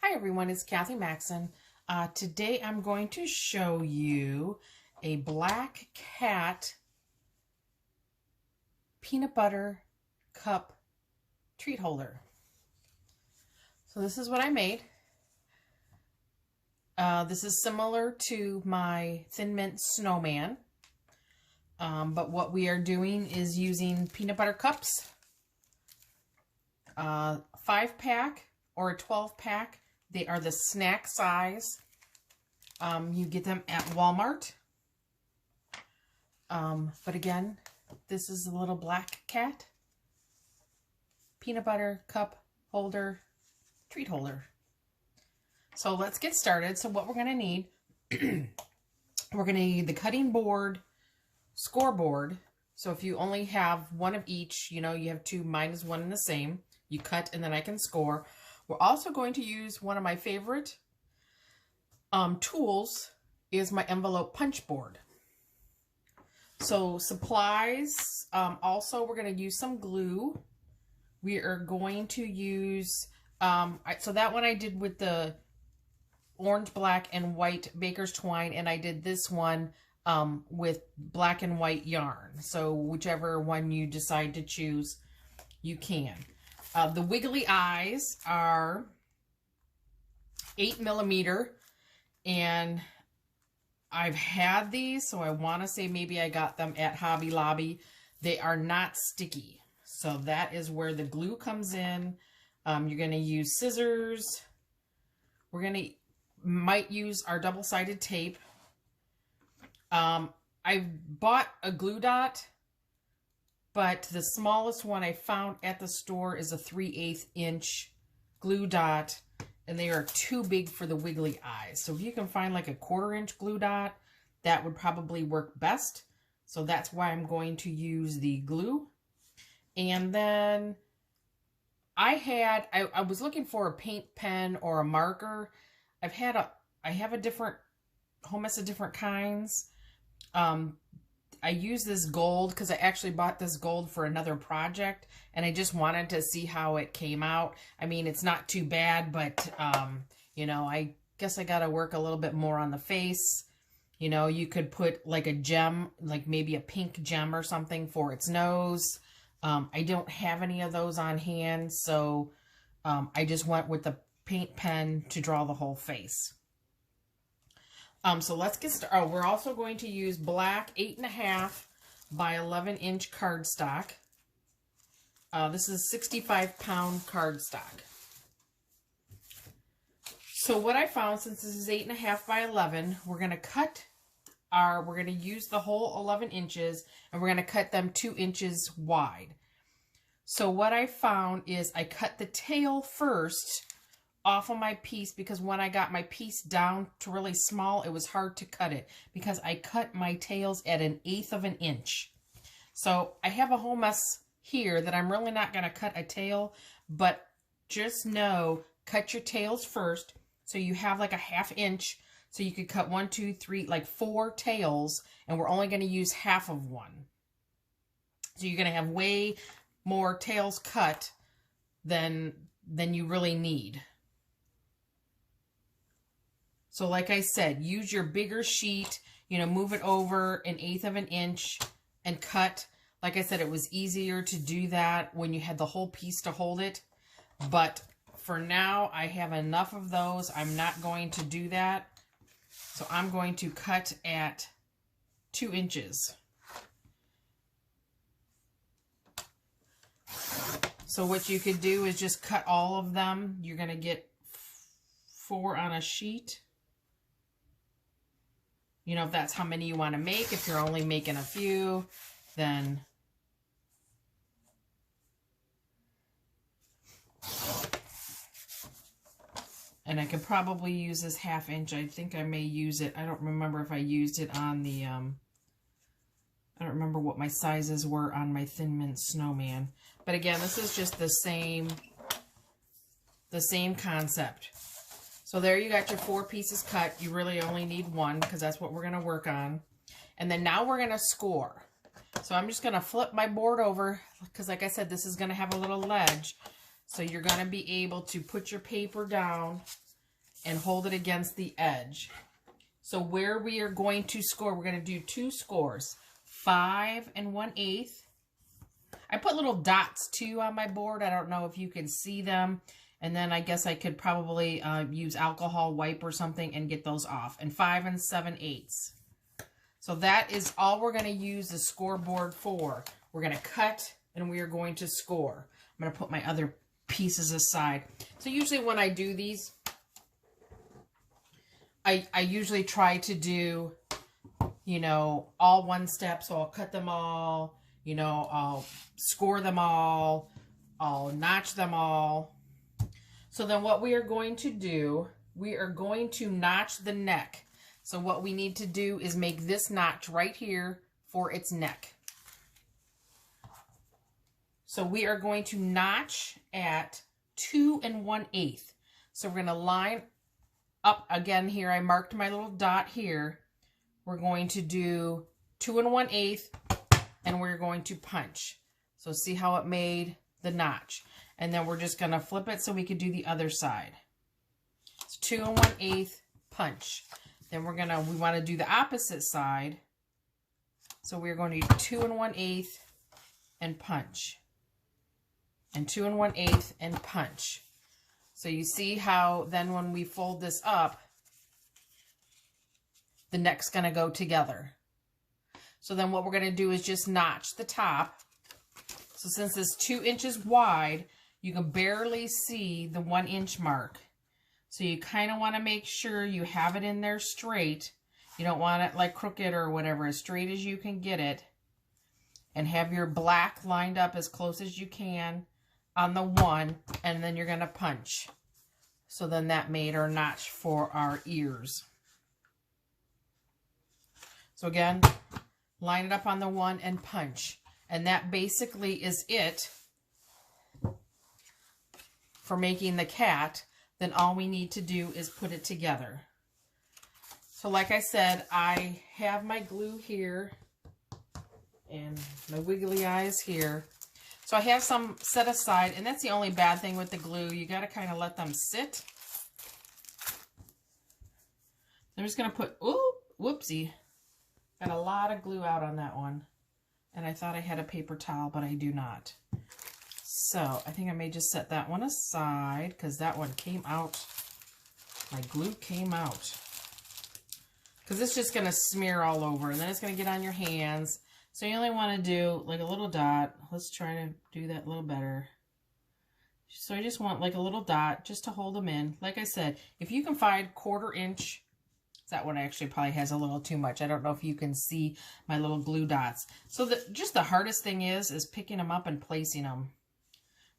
Hi everyone, it's Kathy Maxon. Today I'm going to show you a black cat peanut butter cup treat holder. So this is what I made. This is similar to my Thin Mint Snowman, but what we are doing is using peanut butter cups, 5-pack or a 12-pack. They are the snack size. You get them at Walmart. But again, this is a little black cat peanut butter cup holder, treat holder. So let's get started. So what we're going to need, we're going to need the cutting board, scoreboard. So if you only have one of each, you have two, mine is one and the same. You cut and then I can score. We're also going to use one of my favorite tools is my envelope punch board. So supplies, also we're going to use some glue. We are going to use, so that one I did with the orange, black, and white baker's twine, and I did this one with black and white yarn. So whichever one you decide to choose, you can. The wiggly eyes are 8mm, and I've had these, so I want to say maybe I got them at Hobby Lobby. They are not sticky, so that is where the glue comes in. You're going to use scissors. Might use our double-sided tape. I bought a glue dot, but the smallest one I found at the store is a 3/8 inch glue dot, and they are too big for the wiggly eyes. So if you can find like a 1/4 inch glue dot, that would probably work best. So that's why I'm going to use the glue. And then I was looking for a paint pen or a marker. I have a different, whole mess of different kinds. I use this gold because I actually bought this gold for another project, and I just wanted to see how it came out. I mean, it's not too bad, but, I guess I got to work a little bit more on the face. You could put like a gem, like maybe a pink gem or something for its nose. I don't have any of those on hand, so I just went with the paint pen to draw the whole face. So let's get started. Oh, we're also going to use black 8.5 by 11 inch cardstock. This is 65-pound cardstock. So what I found, since this is 8.5 by 11, we're going to use the whole 11 inches, and we're going to cut them 2 inches wide. So what I found is I cut the tail first off of my piece, because when I got my piece down to really small, it was hard to cut it because I cut my tails at 1/8 of an inch. So I have a whole mess here that I'm really not going to cut a tail, but just know, cut your tails first. So you have like a 1/2 inch, so you could cut 1, 2, 3, like 4 tails, and we're only going to use half of one. So you're going to have way more tails cut than you really need. So like I said, use your bigger sheet, move it over 1/8 of an inch and cut. Like I said, it was easier to do that when you had the whole piece to hold it. But for now, I have enough of those. I'm not going to do that. So I'm going to cut at 2 inches. So what you could do is just cut all of them. You're going to get 4 on a sheet. If that's how many you want to make. If you're only making a few, then and I could probably use this 1/2 inch. I think I may use it. I don't remember if I used it on the, I don't remember what my sizes were on my Thin Mint Snowman. But again, this is just the same concept. So there you got your 4 pieces cut. You really only need 1 because that's what we're going to work on. And then now we're going to score. So I'm just going to flip my board over because, like I said, this is going to have a little ledge. So you're going to be able to put your paper down and hold it against the edge. So where we are going to score, we're going to do 2 scores, 5 1/8. I put little dots too on my board. I don't know if you can see them. And then I guess I could probably use alcohol wipe or something and get those off. And 5 7/8. So that is all we're going to use the scoreboard for. We're going to cut and we are going to score. I'm going to put my other pieces aside. So usually when I do these, I usually try to do, you know, all one step. So I'll cut them all, you know, I'll score them all, I'll notch them all. So then what we are going to do, we are going to notch the neck. So what we need to do is make this notch right here for its neck. So we are going to notch at 2 1/8. So we're going to line up again here. I marked my little dot here. We're going to do 2 1/8 and we're going to punch. So see how it made the notch. And then we're just going to flip it so we could do the other side. So 2 1/8 punch. Then we want to do the opposite side. So we're going to do 2 1/8 and punch. And 2 1/8 and punch. So you see how then when we fold this up, the neck's going to go together. So then what we're going to do is just notch the top. So since it's 2 inches wide, you can barely see the 1 inch mark. So you kind of want to make sure you have it in there straight. You don't want it like crooked or whatever, as straight as you can get it. And have your black lined up as close as you can on the 1, and then you're going to punch. So then that made our notch for our ears. So again, line it up on the 1 and punch. And that basically is it for making the cat. Then all we need to do is put it together. So like I said, I have my glue here and my wiggly eyes here. So I have some set aside, and that's the only bad thing with the glue. You got to kind of let them sit. I'm just going to put, ooh, whoopsie. Got a lot of glue out on that one. And I thought I had a paper towel, but I do not. So I think I may just set that one aside because that one came out. My glue came out. Because it's just going to smear all over, and then it's going to get on your hands. So you only want to do like a little dot. Let's try to do that a little better. So I just want like a little dot just to hold them in. Like I said, if you can find 1/4 inch, that one actually probably has a little too much. I don't know if you can see my little glue dots. So just the hardest thing is picking them up and placing them.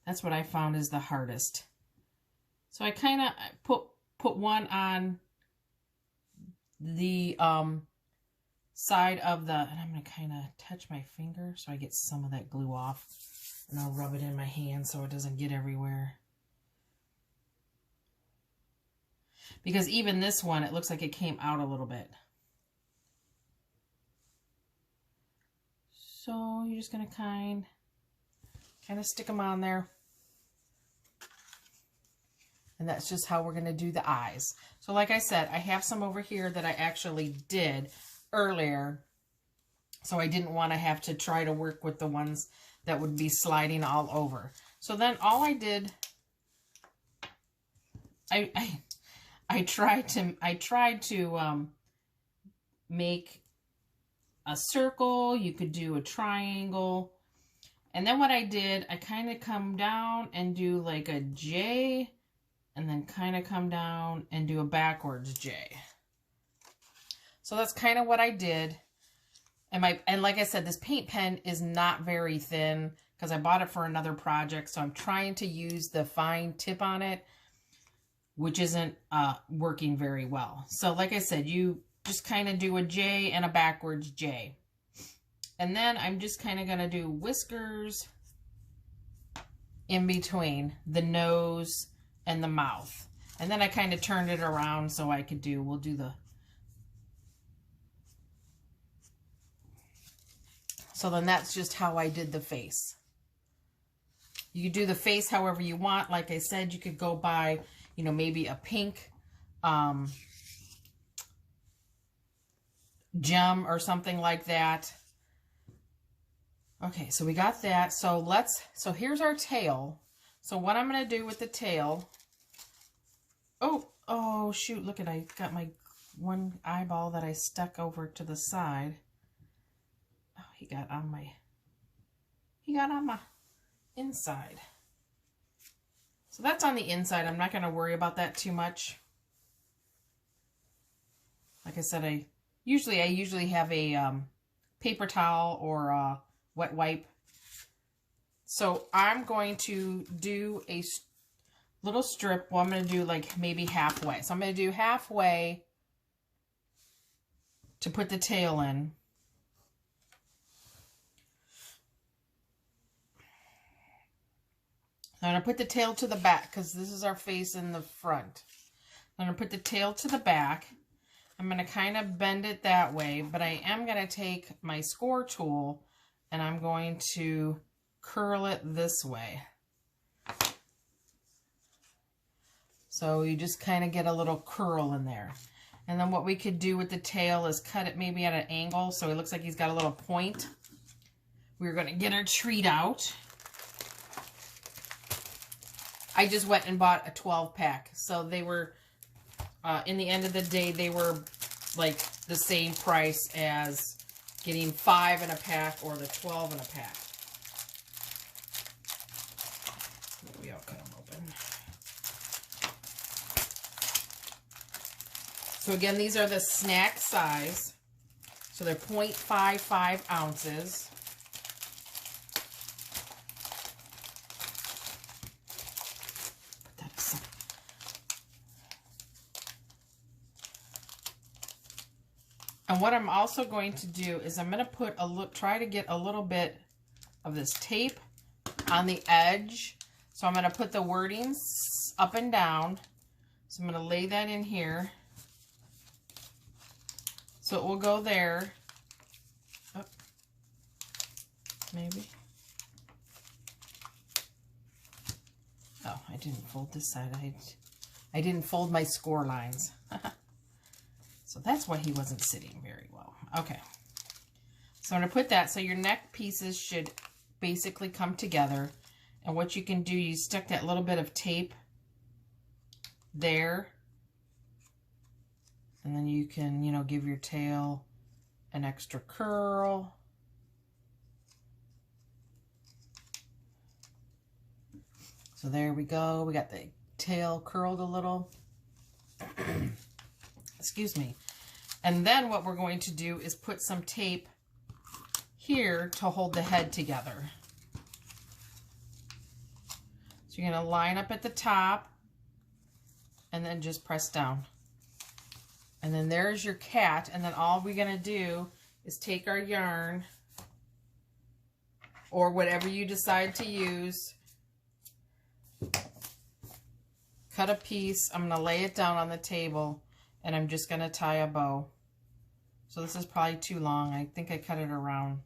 That's what I found is the hardest. So I kind of put one on the side of the, and I'm going to kind of touch my finger so I get some of that glue off, and I'll rub it in my hand so it doesn't get everywhere. Because even this one, it looks like it came out a little bit. So you're just going to kind of stick them on there. And that's just how we're going to do the eyes. So like I said, I have some over here that I actually did earlier. So I didn't want to have to try to work with the ones that would be sliding all over. So then all I did, I tried to make a circle. You could do a triangle. And then what I did, I kind of come down and do like a J, and then kind of come down and do a backwards J. So that's kind of what I did. And like I said, this paint pen is not very thin because I bought it for another project. So I'm trying to use the fine tip on it, which isn't working very well. So like I said, you just kind of do a J and a backwards J. And then I'm just kind of going to do whiskers in between the nose and the mouth. And then I kind of turned it around so I could do, we'll do the, so then that's just how I did the face. You do the face however you want. Like I said, you could go by, you know, maybe a pink gem or something like that. Okay, so we got that. So here's our tail. So what I'm going to do with the tail, oh shoot, look at, I got my one eyeball that I stuck over to the side. Oh, he got on my inside. So that's on the inside. I'm not going to worry about that too much. Like I said, I usually have a paper towel or a wet wipe. So I'm going to do a little strip. Well, I'm going to do like maybe halfway. So I'm going to do halfway to put the tail in. I'm going to put the tail to the back because this is our face in the front. I'm going to put the tail to the back. I'm going to kind of bend it that way, but I am going to take my score tool and I'm going to curl it this way. So you just kind of get a little curl in there. And then what we could do with the tail is cut it maybe at an angle so it looks like he's got a little point. We're going to get our treat out. I just went and bought a 12-pack. So they were, in the end of the day, they were like the same price as getting 5 in a pack or the 12 in a pack. Maybe I'll cut them open. So again, these are the snack size. So they're 0.55 ounces. And what I'm also going to do is I'm going to put try to get a little bit of this tape on the edge. So I'm going to put the wordings up and down. So I'm going to lay that in here. So it will go there. Oh, maybe. Oh, I didn't fold this side. I didn't fold my score lines. So that's why he wasn't sitting very well. Okay. So I'm going to put that. So your neck pieces should basically come together. And what you can do, you stick that little bit of tape there. And then you can, you know, give your tail an extra curl. So there we go. We got the tail curled a little. Excuse me. And then what we're going to do is put some tape here to hold the head together. So you're going to line up at the top and then just press down. And then there's your cat. And then all we're going to do is take our yarn or whatever you decide to use. Cut a piece. I'm going to lay it down on the table and I'm just going to tie a bow. So this is probably too long. I think I cut it around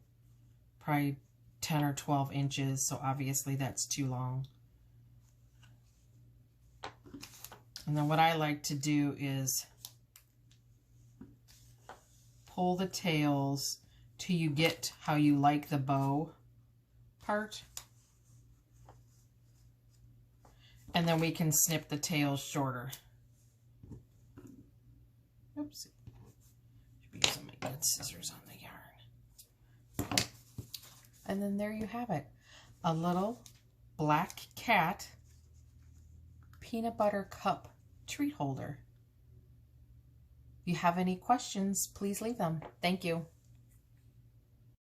probably 10 or 12 inches. So obviously that's too long. And then what I like to do is pull the tails till you get how you like the bow part. And then we can snip the tails shorter. Oops. Should be using my good scissors on the yarn. And then there you have it. A little black cat peanut butter cup treat holder. If you have any questions, please leave them. Thank you.